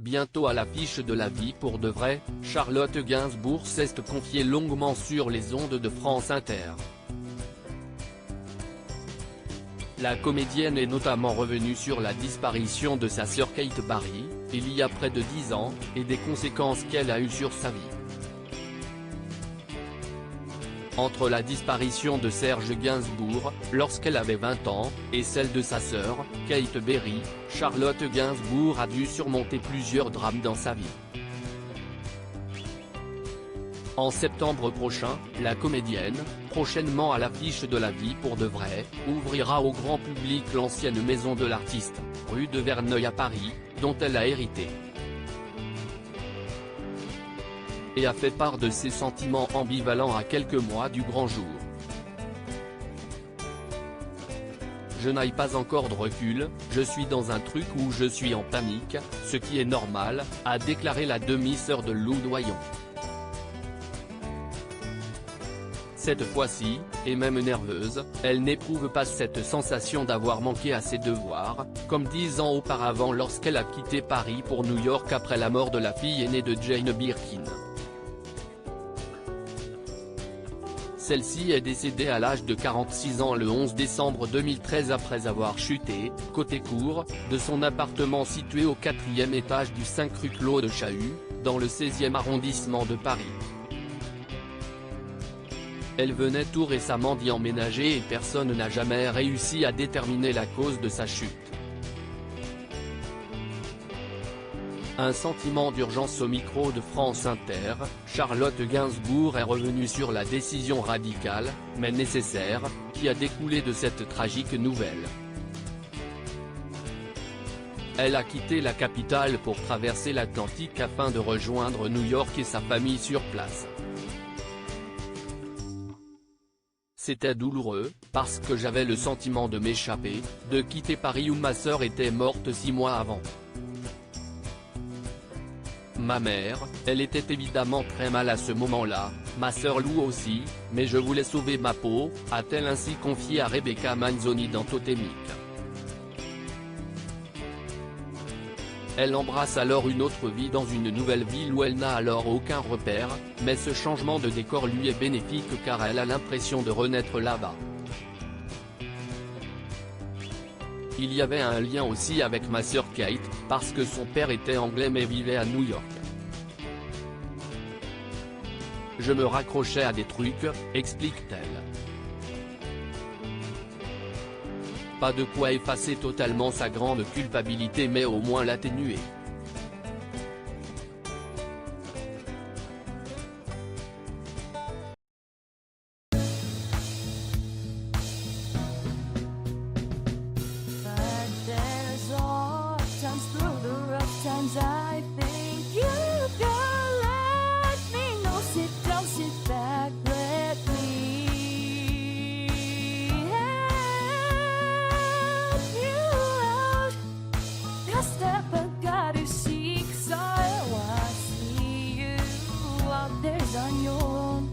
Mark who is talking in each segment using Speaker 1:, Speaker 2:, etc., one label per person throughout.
Speaker 1: Bientôt à l'affiche de La Vie pour de vrai, Charlotte Gainsbourg s'est confiée longuement sur les ondes de France Inter. La comédienne est notamment revenue sur la disparition de sa sœur Kate Barry, il y a près de 10 ans, et des conséquences qu'elle a eues sur sa vie. Entre la disparition de Serge Gainsbourg, lorsqu'elle avait 20 ans, et celle de sa sœur, Kate Barry, Charlotte Gainsbourg a dû surmonter plusieurs drames dans sa vie. En septembre prochain, la comédienne, prochainement à l'affiche de La Vie pour de vrai, ouvrira au grand public l'ancienne maison de l'artiste, rue de Verneuil à Paris, dont elle a hérité. Et a fait part de ses sentiments ambivalents à quelques mois du grand jour. Je n'ai pas encore de recul, je suis dans un truc où je suis en panique, ce qui est normal, a déclaré la demi-sœur de Lou Doyon. Cette fois-ci, et même nerveuse, elle n'éprouve pas cette sensation d'avoir manqué à ses devoirs, comme 10 ans auparavant lorsqu'elle a quitté Paris pour New York après la mort de la fille aînée de Jane Birkin. Celle-ci est décédée à l'âge de 46 ans le 11 décembre 2013 après avoir chuté, côté cour, de son appartement situé au 4e étage du 5 rue Claude de Chahut, dans le 16e arrondissement de Paris. Elle venait tout récemment d'y emménager et personne n'a jamais réussi à déterminer la cause de sa chute. Un sentiment d'urgence au micro de France Inter, Charlotte Gainsbourg est revenue sur la décision radicale, mais nécessaire, qui a découlé de cette tragique nouvelle. Elle a quitté la capitale pour traverser l'Atlantique afin de rejoindre New York et sa famille sur place. C'était douloureux, parce que j'avais le sentiment de m'échapper, de quitter Paris où ma sœur était morte 6 mois avant. Ma mère, elle était évidemment très mal à ce moment-là, ma sœur Lou aussi, mais je voulais sauver ma peau, a-t-elle ainsi confié à Rebecca Manzoni dans Totémique. Elle embrasse alors une autre vie dans une nouvelle ville où elle n'a alors aucun repère, mais ce changement de décor lui est bénéfique car elle a l'impression de renaître là-bas. Il y avait un lien aussi avec ma sœur Kate, parce que son père était anglais mais vivait à New York. Je me raccrochais à des trucs, explique-t-elle. Pas de quoi effacer totalement sa grande culpabilité mais au moins l'atténuer.
Speaker 2: I think you can let me know. Sit down, sit back, let me help you out. The step I gotta seek, so I see you out there's on your own.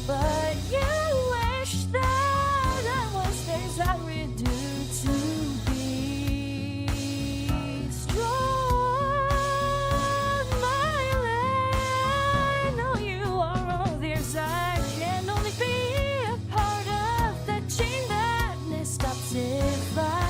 Speaker 2: But you wish that I was theirs, I would do to be strong. I can only be a part of the chain that stops if I